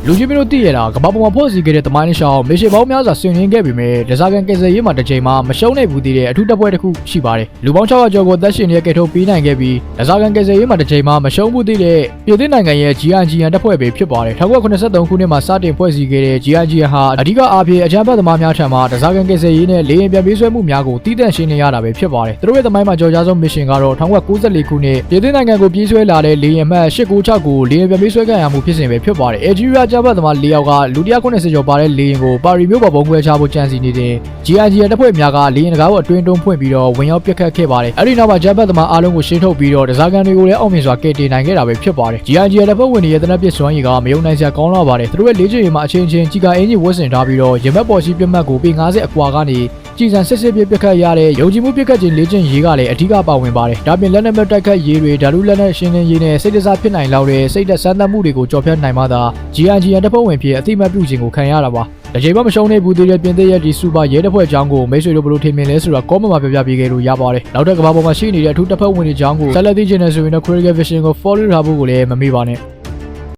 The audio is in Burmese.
လူကြီးမျိုးတို့သိရတာကဘာပေါ်မှာဖွဲ့စည်းခဲ့တဲ့တမိုင်းရှောင်းမေရှေပေါင်းများစွာဆင်နင်းခဲ့ပေမဲ့ဒဇာကန်ကယ်ဆယ်ရေးမှာတစ်ချိန်မှာမရှုံးနိုင်ဘူးသေးတဲ့အထူးတပ်ဖွဲ့တစ်ခုရှိပါတယ်လူပေါင်း600ကျော်ကိုသက်ရှင်ရဲ့ကယ်ထုတ်ပေးနိုင်ခဲ့ပြီးဒဇာကန်ကယ်ဆယ်ရေးမှာတစ်ချိန်မှာမရှုံးဘူးသေးတဲ့ပြည်သစ်နိုင်ငံရဲ့ GIGN တပ်ဖွဲ့ပဲဖြစ်ပါတယ်1983ခုနှစ်မှာစတင်ဖွဲ့စည်းခဲ့တဲ့ GIGN ဟာအဓိကအားဖြင့်အကြမ်းဖက်သမားများထံမှဒဇာကန်ကယ်ဆယ်ရေးနဲ့လေယာဉ်ပြန်ပြေးဆွဲမှုများကိုတည်တံ့ရှင်းနေရတာပဲဖြစ်ပါတယ်သူတို့ရဲ့သမိုင်းမှာကြော်ကြားဆုံးမစ်ရှင်ကတော့1994ခုနှစ်ပြည်သစ်နိုင်ငံကိုပြေးဆွဲလာတဲ့လေယာဉ်မှတ်896ကိုလေယာဉ်ပြန်ပြေးဆွဲခံရမှုဖြစ်စဉ်ပဲဖြစ်ပါတယ်အဂျီရီယာဂျာဘတ်သမား၄ယောက်ကလူ190ကျော်ပါတဲ့လေယာဉ်ကိုပါရီမြို့ပေါ်ပုံခွဲချဖို့ကြံစီနေတဲ့ GIGN တပ်ဖွဲ့များကလေယာဉ်တကားကိုအတွင်းတွန်းဖွင့်ပြီးတော့ဝင်ရောက်ပစ်ခတ်ခဲ့ပါတယ်အဲ့ဒီနောက်မှာဂျာဘတ်သမားအားလုံးကိုရှင်းထုတ်ပြီးတော့ဒဇာကန်တွေကိုလည်းအောင်မြင်စွာကယ်တင်နိုင်ခဲ့တာပဲဖြစ်ပါတယ် GIGN တပ်ဖွဲ့ဝင်တွေရဲ့တနက်ပစ်စွမ်းရည်ကမယုံနိုင်စရာကောင်းလာပါတယ်သူတို့ရဲ့လေ့ကျင့်ရေးမှာအချင်းချင်းကြီးကအင်ဂျီဝတ်ဆင်ထားပြီးတော့ရမက်ပေါ်ရှိပြတ်မှတ်ကိုပေ90အကွာကနေကြည်စံစစ်စစ်ပြပစ်ခတ်ရတဲ့ယုံကြည်မှုပြစ်ခတ်ခြင်းလေ့ကျင့်ရေးကလည်းအထူးကပါဝင်ပါတယ်ဒါပြင်လက်နက်မဲ့တိုက်ခတ်ရေးတွေဓာတုလက်နက်ရှင်းလင်းရေးနဲ့စိတ်တစားဖြစ်နိုင်လောက်တဲ့စိတ်သက်စမ်းသပ်မှုတွေကိုကြော်ဖြတ်နိုင်မှသာ GIGN တပ်ဖွဲ့ဝင်ဖြစ်အသိမှတ်ပြုခြင်းကိုခံရတာပါတကြိမ်မှမရှုံးနေဘူးသေးတဲ့ပြင်သစ်ရဲ့ဒီစူပါရဲတပ်ဖွဲ့အကြောင်းကိုမိတ်ဆွေတို့ဘယ်လိုထင်မြင်လဲဆိုတာကောမန့်မှာပြပြပေးခဲ့လို့ရပါတယ်နောက်ထပ်ကမ္ဘာပေါ်မှာရှိနေတဲ့အထူးတပ်ဖွဲ့ဝင်တွေအကြောင်းကိုဆက်လက်သိချင်တဲ့ဆိုရင်တော့ Critical Vision ကို follow ထားဖို့ကိုလည်းမမေ့ပါနဲ့